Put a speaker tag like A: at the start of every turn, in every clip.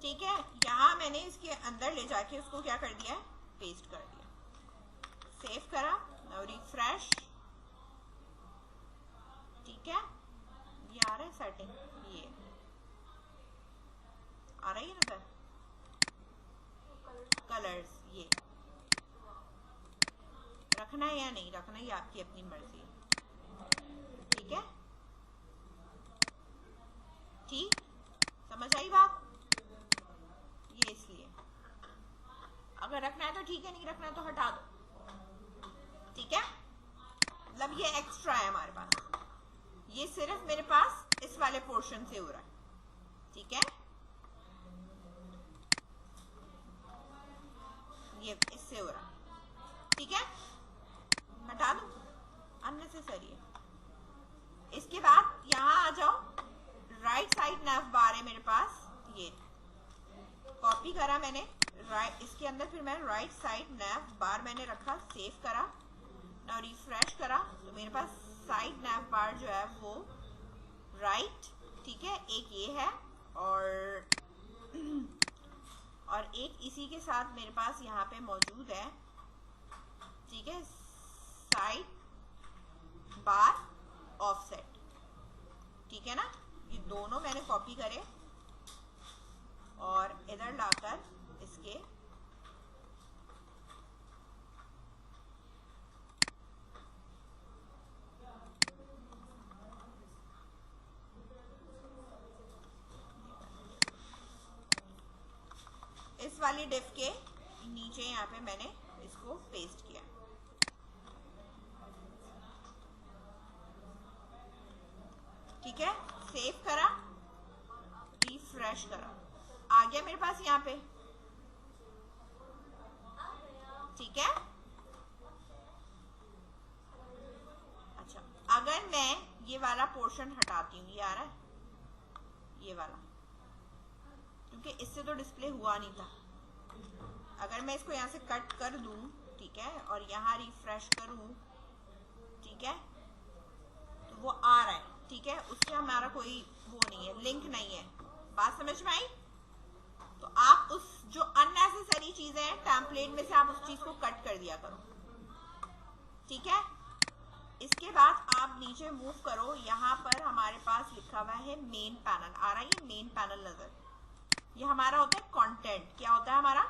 A: ठीक है, यहाँ मैंने इसके अंदर ले जाके उसको क्या कर दिया है, पेस्ट कर दिया, सेव करा, और रिफ्रेश। ठीक है, ये आ रहा है सेटिंग, ये आ रही है ना कलर्स, ये रखना है या नहीं रखना, ये आपकी अपनी मर्जी है। ठीक है, ठीक, समझ आई बात? ये इसलिए अगर रखना है तो ठीक है, नहीं रखना है तो हटा दो। ठीक है, मतलब ये एक्स्ट्रा है हमारे पास, ये सिर्फ मेरे पास इस वाले पोर्शन से हो रहा है। ठीक है, ये इससे हो रहा है। ठीक है, हटा दो, अननेसेसरी है। इसके बाद यहाँ आ जाओ, राइट साइड नैव बार है मेरे पास, ये कॉपी करा मैंने, राइट इसके अंदर फिर मैं राइट साइड नैव बार मैंने रखा, सेव करा, और रिफ्रेश करा, तो मेरे पास साइड नैव बार जो है वो राइट, ठीक है, एक ये है, और एक इसी के साथ मेरे पास यहाँ पे मौजूद है। ठीक है, साइड बार ऑफसेट। ठीक है ना, ये दोनों मैंने कॉपी करे और इधर लाकर इसके इस वाली डिफ के नीचे यहाँ पे मैंने इसको पेस्ट किया। ठीक है, सेव करा, रिफ्रेश करा, आ गया मेरे पास यहाँ पे। ठीक है, अच्छा, अगर मैं ये वाला पोर्शन हटाती हूँ, ये आ रहा है, ये वाला, क्योंकि इससे तो डिस्प्ले हुआ नहीं था। अगर मैं इसको यहाँ से कट कर दूं, ठीक है, और यहाँ रिफ्रेश करूं, ठीक है, तो वो आ रहा है। ठीक है, उससे हमारा कोई वो नहीं है, लिंक नहीं है। बात समझ में आई? तो आप उस जो अननेसेसरी चीजें हैं टेम्पलेट में से आप उस चीज को कट कर दिया करो। ठीक है, इसके बाद आप नीचे मूव करो, यहाँ पर हमारे पास लिखा हुआ है मेन पैनल, आ रहा है ये मेन पैनल नजर, ये हमारा होता है कंटेंट। क्या होता है हमारा?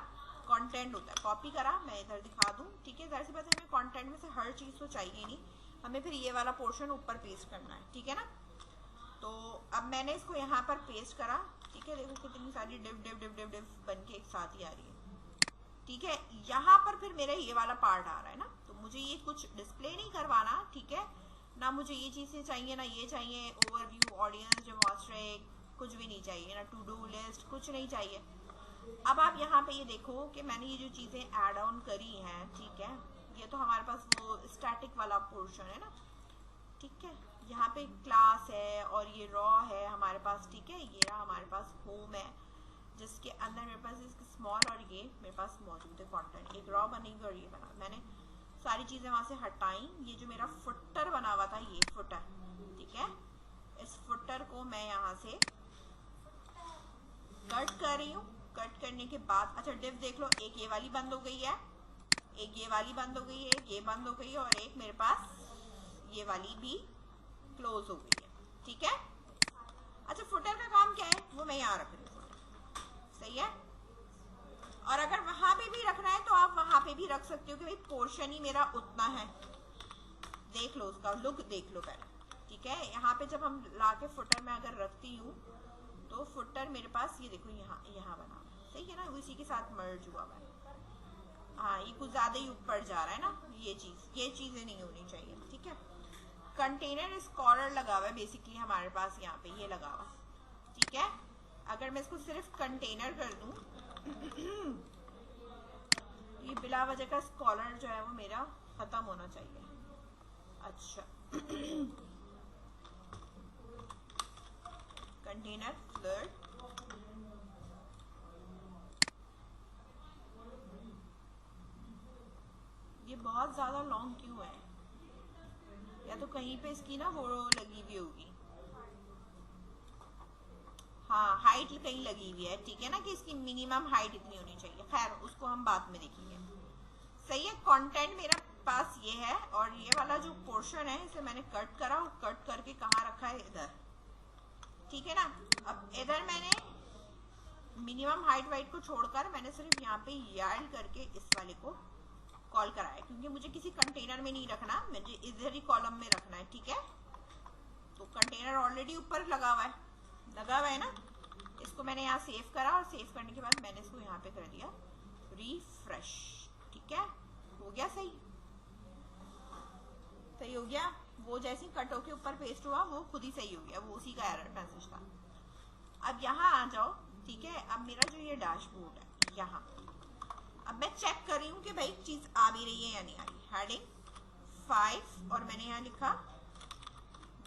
A: कंटेंट होता है। कॉपी करा, मैं इधर दिखा दूं। ठीक है, जैसे बस हमें कंटेंट में से हर चीज तो चाहिए नहीं, हमें फिर ये वाला पोर्शन ऊपर पेस्ट करना है। ठीक है ना, तो अब मैंने इसको यहाँ पर पेस्ट करा। ठीक है, देखो कितनी सारी div div div div div बन के एक साथ ही आ रही है। ठीक है, यहाँ पर फिर मेरा ये वाला पार्ट आ रहा है ना, तो मुझे ये कुछ डिस्प्ले नहीं करवाना। ठीक है ना, मुझे ये चीजें चाहिए ना ये चाहिए, ओवरव्यू, ऑडियंस, डेमोंस्ट्रेट, कुछ भी नहीं चाहिए ना, टू डू लिस्ट, कुछ नहीं चाहिए। अब आप यहाँ पे ये देखो कि मैंने ये जो चीजें ऐड ऑन करी हैं, ठीक है, ये तो हमारे पास वो स्टैटिक वाला पोर्शन है ना। ठीक है, यहाँ पे क्लास है और ये रॉ है हमारे पास। ठीक है, ये रहा हमारे पास होम है, जिसके अंदर मेरे पास इसके स्मॉल और ये मेरे पास मौजूद है कंटेंट। एक रॉ बनी हुई और ये बना, मैंने सारी चीजें वहां से हटाई। ये जो मेरा फुटर बना हुआ था, ये फुटर, ठीक है, इस फुटर को मैं यहाँ से कट कर रही हूँ। कट करने के बाद अच्छा डिव देख लो, एक ये वाली बंद हो गई है, एक ये वाली बंद हो गई है, ये बंद हो गई है, और एक मेरे पास ये वाली भी क्लोज हो गई है। ठीक है, अच्छा फुटर का काम क्या है वो मैं यहाँ रख रही हूँ, सही है। और अगर वहां पे भी रखना है तो आप वहां पे भी रख सकते हो कि भाई पोर्शन ही मेरा उतना है। देख लो उसका लुक, देख लो पहले। ठीक है, यहाँ पे जब हम लाके फुटर में अगर रखती हूँ तो फुटर मेरे पास ये देखो यहाँ बना, सही है ना, उसी के साथ मर्ज हुआ है। हाँ, ये कुछ ज्यादा ही ऊपर जा रहा है ना, ये चीजें नहीं होनी चाहिए। ठीक है, कंटेनर स्कॉलर लगा हुआ है बेसिकली हमारे पास यहाँ पे, ये लगा हुआ। ठीक है, अगर मैं इसको सिर्फ कंटेनर कर दूं ये बिला वजह का स्कॉलर जो है वो मेरा खत्म होना चाहिए। अच्छा कंटेनर फ्लर्ट, ये बहुत ज्यादा लॉन्ग क्यों है? या तो कहीं पे इसकी ना वो लगी हुई होगी। हाँ हाइट कहीं लगी हुई है, ठीक है ना, कि इसकी मिनिमम हाइट इतनी होनी चाहिए। खैर उसको हम बाद में देखेंगे। सही है, कंटेंट मेरा पास ये है, और ये वाला जो पोर्शन है इसे मैंने कट करा, कट करके कहाँ रखा है, इधर, ठीक है ना। अब इधर मैंने मिनिमम हाइट वाइट को छोड़कर मैंने सिर्फ यहाँ पे यार्ड करके इस वाले को कॉल कराया, क्योंकि मुझे किसी कंटेनर में नहीं रखना, मुझे इधर ही कॉलम में रखना है, ठीक है। तो कंटेनर ऑलरेडी ऊपर लगा हुआ है ना। इसको मैंने यहाँ सेव करा, और सेव करने के बाद मैंने इसको यहाँ पे कर दिया रिफ्रेश, ठीक है। हो गया सही हो गया। वो जैसे कट होके ऊपर पेस्ट हुआ वो खुद ही सही हो गया, वो उसी का एरर मैसेज था। अब यहाँ आ जाओ, ठीक है। अब मेरा जो ये डैशबोर्ड है यहाँ, अब मैं चेक कर रही हूँ कि भाई चीज आ भी रही है या नहीं आ रही। हेडिंग 5 और मैंने यहाँ लिखा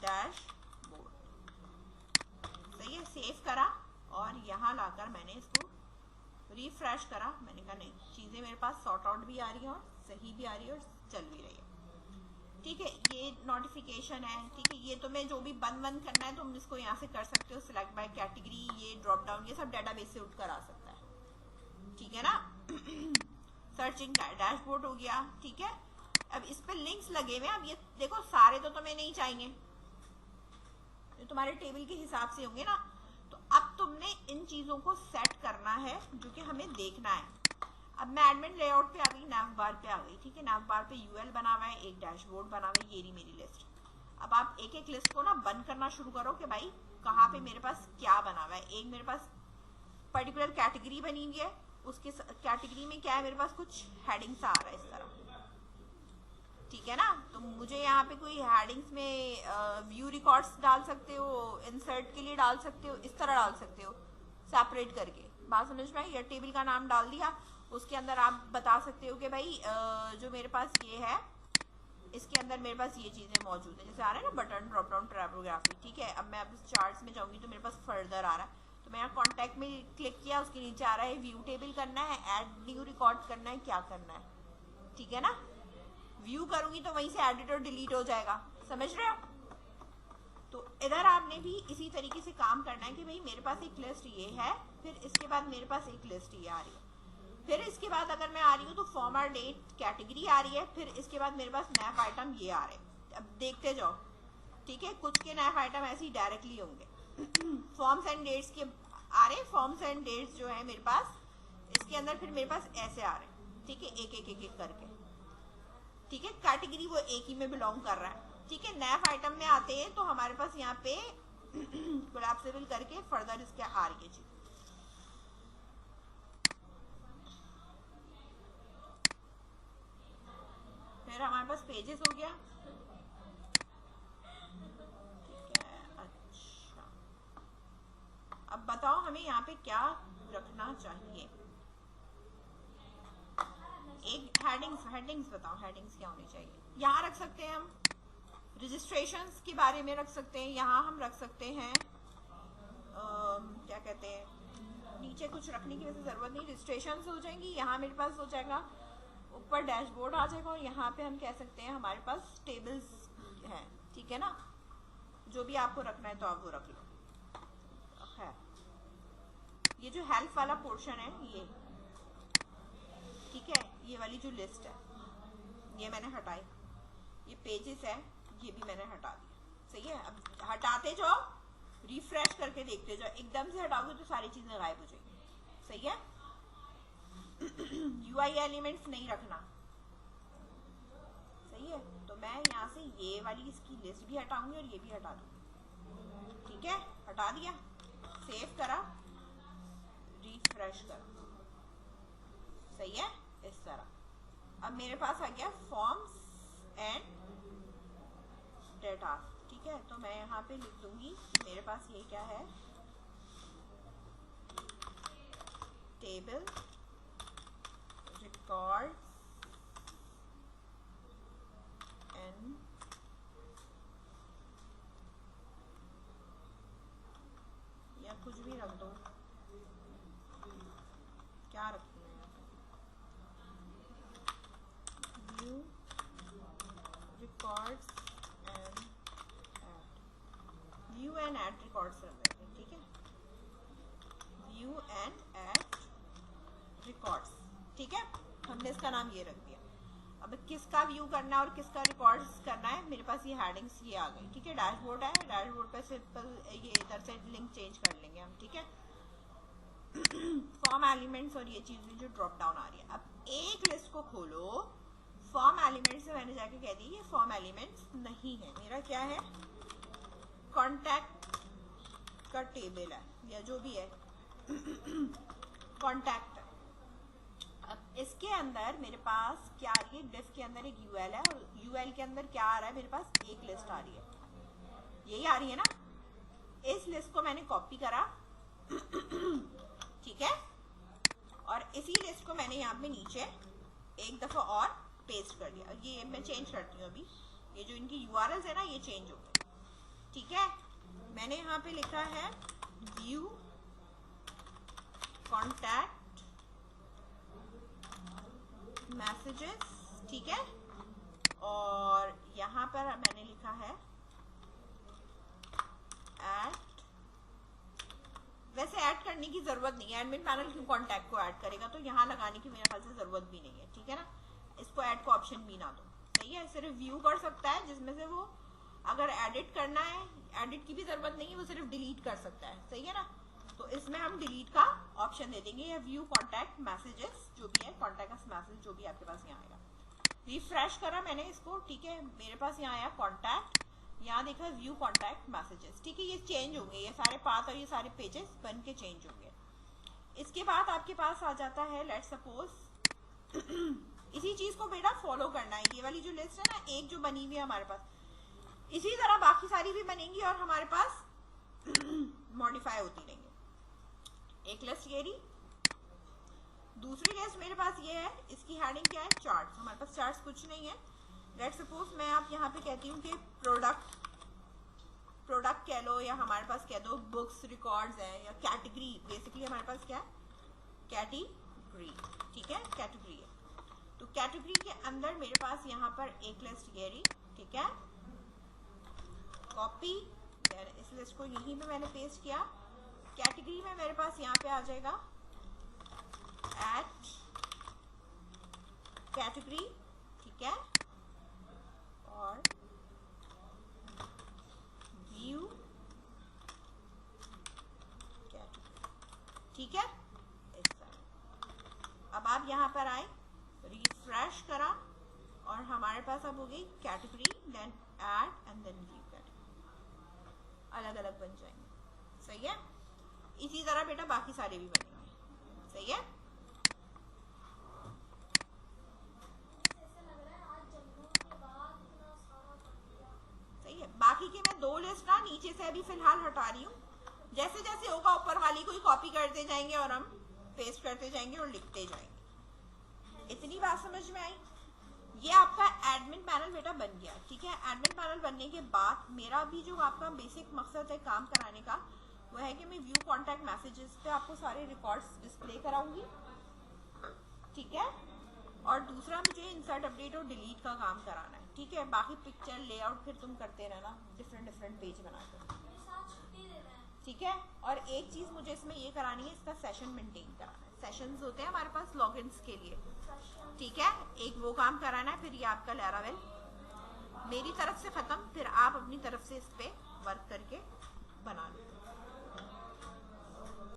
A: डैशबोर्ड, सही है। सेव करा और यहाँ लाकर मैंने इसको रिफ्रेश करा। मैंने कहा नहीं, चीजें मेरे पास सॉर्ट आउट भी आ रही है और सही भी आ रही है और चल भी रही है, ठीक है। ये नोटिफिकेशन है, ठीक है। ये तो मैं जो भी बंद करना है तुम इसको यहाँ से कर सकते हो, सिलेक्ट बाय कैटेगरी, ये ड्रॉप डाउन, ये सब डेटाबेस से उठकर आ सकता है, ठीक है ना। सर्चिंग डैशबोर्ड हो गया, ठीक है। अब इस पे लिंक्स लगे हुए हैं। अब ये देखो सारे तो तुम्हें नहीं चाहिए, ये तुम्हारे टेबल के हिसाब से होंगे ना। तो अब तुमने इन चीजों को सेट करना है जो कि हमें देखना है। अब मैं एडमिन लेआउट पे आ गई, nav बार पे आ गई, ठीक है। nav बार पे यूएल बना हुआ है, एक डैशबोर्ड बना हुआ है, ये रही मेरी लिस्ट। अब आप एक एक लिस्ट को ना बंद करना शुरू करो कि भाई कहाँ पे मेरे पास क्या बना हुआ है। एक मेरे पास पर्टिकुलर कैटेगरी बनी हुई है, उसके कैटेगरी में क्या है, मेरे पास कुछ हेडिंग्स आ रहा है इस तरह, ठीक है ना। तो मुझे यहाँ पे कोई हेडिंग्स में व्यू रिकॉर्ड्स डाल सकते हो, इंसर्ट के लिए डाल सकते हो, इस तरह डाल सकते हो सेपरेट करके। बात समझ में आई। या टेबल का नाम डाल दिया, उसके अंदर आप बता सकते हो कि भाई जो मेरे पास ये है इसके अंदर मेरे पास ये चीजें मौजूद है, जैसे आ रहा है ना बटन, ड्रॉप डाउन, टाइपोग्राफी, ठीक है। अब मैं अब चार्ट्स में जाऊंगी तो मेरे पास फर्दर आ रहा है, तो मैं यहाँ कॉन्टैक्ट में क्लिक किया, उसके नीचे आ रहा है व्यू टेबल करना है, ऐड न्यू रिकॉर्ड करना है, क्या करना है, ठीक है ना। व्यू करूंगी तो वहीं से एडिट और डिलीट हो जाएगा, समझ रहे हो। तो इधर आपने भी इसी तरीके से काम करना है कि भाई मेरे पास एक लिस्ट ये है, फिर इसके बाद मेरे पास एक लिस्ट ये आ रही है, फिर इसके बाद अगर मैं आ रही हूँ तो फॉर्मर डेट कैटेगरी आ रही है, फिर इसके बाद मेरे पास नैप आइटम ये आ रहे हैं। अब देखते जाओ, ठीक है। कुछ के नैप आइटम ऐसे ही डायरेक्टली होंगे। फॉर्म्स एंड डेट्स के आ रहे हैं, फॉर्म्स एंड डेट्स जो है मेरे पास, इसके अंदर फिर मेरे पास ऐसे आ रहे हैं, ठीक है, एक एक एक एक करके, ठीक है। कैटेगरी वो एक ही में बिलोंग कर रहा है, ठीक है। नैप आइटम में आते हैं तो हमारे पास यहाँ पे कोलैप्सिबल करके फर्दर इसके आ रही है चीज। फिर हमारे पास पेजेस हो गया, ठीक है। अच्छा अब बताओ हमें यहाँ पे क्या रखना चाहिए। एक हेडिंग्स बताओ, हेडिंग्स क्या होनी चाहिए। यहाँ रख सकते हैं हम रजिस्ट्रेशंस के बारे में रख सकते हैं, यहाँ हम रख सकते हैं क्या कहते हैं, नीचे कुछ रखने की वैसे जरूरत नहीं, रजिस्ट्रेशंस हो जाएंगी। यहाँ मेरे पास हो जाएगा, ऊपर डैशबोर्ड आ जाएगा, और यहाँ पे हम कह सकते हैं हमारे पास टेबल्स हैं, ठीक है ना। जो भी आपको रखना है तो आप वो रख लो। है ये जो हेल्प वाला पोर्शन है ये, ठीक है, ये वाली जो लिस्ट है ये मैंने हटाई, ये पेजेस है ये भी मैंने हटा दिया, सही है। अब हटाते जाओ, रिफ्रेश करके देखते जाओ, एकदम से हटाओगे तो सारी चीजें गायब हो जाएंगी, सही है। यूआई एलिमेंट्स नहीं रखना, सही है। तो मैं यहाँ से ये वाली इसकी लिस्ट भी हटाऊंगी और ये भी हटा दूंगी, ठीक है। हटा दिया, सेव करा, रिफ्रेश करा, सही है, इस तरह। अब मेरे पास आ गया फॉर्म्स एंड डेटा, ठीक है। तो मैं यहाँ पे लिख दूंगी मेरे पास ये क्या है, टेबल रिकॉर्ड एंड या कुछ भी रख दो, क्या रखूँ view records and add, view and add records रख देते हैं, ठीक है। रिकॉर्ड्स, ठीक है, हमने इसका नाम ये रख दिया। अब किसका व्यू करना है और किसका रिकॉर्ड्स करना है, मेरे पास ये हेडिंग्स ये आ गई, ठीक है। डैशबोर्ड है, डैशबोर्ड पे सिंपल ये इधर से लिंक चेंज कर लेंगे हम, ठीक है। फॉर्म एलिमेंट्स और ये चीजें जो ड्रॉप डाउन आ रही है। अब एक लिस्ट को खोलो, फॉर्म एलिमेंट्स से मैंने जाके कह दी ये फॉर्म एलिमेंट्स नहीं है, मेरा क्या है, कॉन्टैक्ट का टेबल है या जो भी है कॉन्टैक्ट। अब इसके अंदर मेरे पास क्या आ रही है, डिफ के अंदर एक यूएल है और यूएल के अंदर क्या आ रहा है, मेरे पास एक लिस्ट आ रही है, यही आ रही है ना। इस लिस्ट को मैंने कॉपी करा ठीक है, और इसी लिस्ट को मैंने यहाँ पे नीचे एक दफा और पेस्ट कर दिया। ये मैं चेंज करती हूँ अभी, ये जो इनकी यूआरएल्स है ना ये चेंज हो गए, ठीक है। मैंने यहाँ पे लिखा है व्यू कॉन्टैक्ट मैसेजेस, ठीक है, और यहाँ पर मैंने लिखा है ऐड। वैसे ऐड करने की जरूरत नहीं है, एडमिन पैनल क्यों कॉन्टैक्ट को ऐड करेगा, तो यहाँ लगाने की मेरे ख्याल से जरूरत भी नहीं है, ठीक है ना। इसको ऐड को ऑप्शन भी ना दो, सही है। सिर्फ व्यू कर सकता है, जिसमें से वो अगर एडिट करना है, एडिट की भी जरूरत नहीं है, वो सिर्फ डिलीट कर सकता है, सही है ना। तो इसमें हम डिलीट का ऑप्शन दे देंगे, या व्यू कॉन्टैक्ट मैसेजेस जो भी है, कॉन्टैक्ट मैसेज जो भी आपके पास यहाँ आएगा। रिफ्रेश करा मैंने इसको, ठीक है, मेरे पास यहाँ आया कॉन्टैक्ट, यहाँ देखा व्यू कॉन्टैक्ट मैसेजेस, ठीक है। ये चेंज हो गए, ये सारे पाथ और ये सारे पेजेस बन के चेंज हो गए। इसके बाद आपके पास आ जाता है, लेट्स सपोज इसी चीज को बेटा फॉलो करना है, ये वाली जो लिस्ट है ना एक जो बनी हुई है हमारे पास, इसी तरह बाकी सारी भी बनेंगी और हमारे पास मॉडिफाई होती रहेंगी। एक लिस्ट ये रही, दूसरी लिस्ट मेरे पास ये है, इसकी हेडिंग क्या है, चार्ट्स। हमारे पास चार्ट्स कुछ नहीं है। लेट्स सपोज मैं आप यहाँ पे कहती हूँ कि प्रोडक्ट कह लो, या हमारे पास कह दो बुक्स रिकॉर्ड्स है, या कैटेगरी, बेसिकली हमारे पास क्या है, कैटेगरी, ठीक है, कैटेगरी है। तो कैटेगरी के अंदर मेरे पास यहाँ पर एक लिस्ट ये रही, ठीक है, कॉपी, इस लिस्ट को यहीं पे मैंने पेस्ट किया। कैटेगरी में मेरे पास यहाँ पे आ जाएगा एट कैटेगरी, ठीक है, और व्यू कैटेगरी, ठीक है। इस तरह अब आप यहाँ पर आए, रिफ्रेश करा और हमारे पास अब हो गई category, then add and then view category, अलग अलग बन जाएंगे, सही है। इसी तरह बेटा बाकी सारे भी बनेंगे, सही है। सही है, बाकी के मैं दो लिस्ट ना नीचे से अभी फिलहाल हटा रही हूँ, जैसे जैसे होगा ऊपर वाली को ही कॉपी करते जाएंगे और हम पेस्ट करते जाएंगे और लिखते जाएंगे। इतनी बात समझ में आई। ये आपका एडमिन पैनल बेटा बन गया, ठीक है। एडमिन पैनल बनने के बाद मेरा भी जो आपका बेसिक मकसद है काम कराने का, वो है कि मैं व्यू कॉन्टैक्ट मैसेजेस पे आपको सारे रिकॉर्ड्स डिस्प्ले कराऊंगी, ठीक है। और दूसरा मुझे इंसर्ट, अपडेट और डिलीट का काम कराना है, ठीक है। बाकी पिक्चर लेआउट फिर तुम करते रहना, डिफरेंट पेज बनाकर, ठीक है। और एक चीज मुझे इसमें ये करानी है, इसका सेशन मेंटेन कराना है। सेशंस होते हैं हमारे पास लॉगिन्स के लिए, ठीक है, एक वो काम कराना है। फिर ये आपका लैरावेल मेरी तरफ से खत्म, फिर आप अपनी तरफ से इस पे वर्क करके बना लो।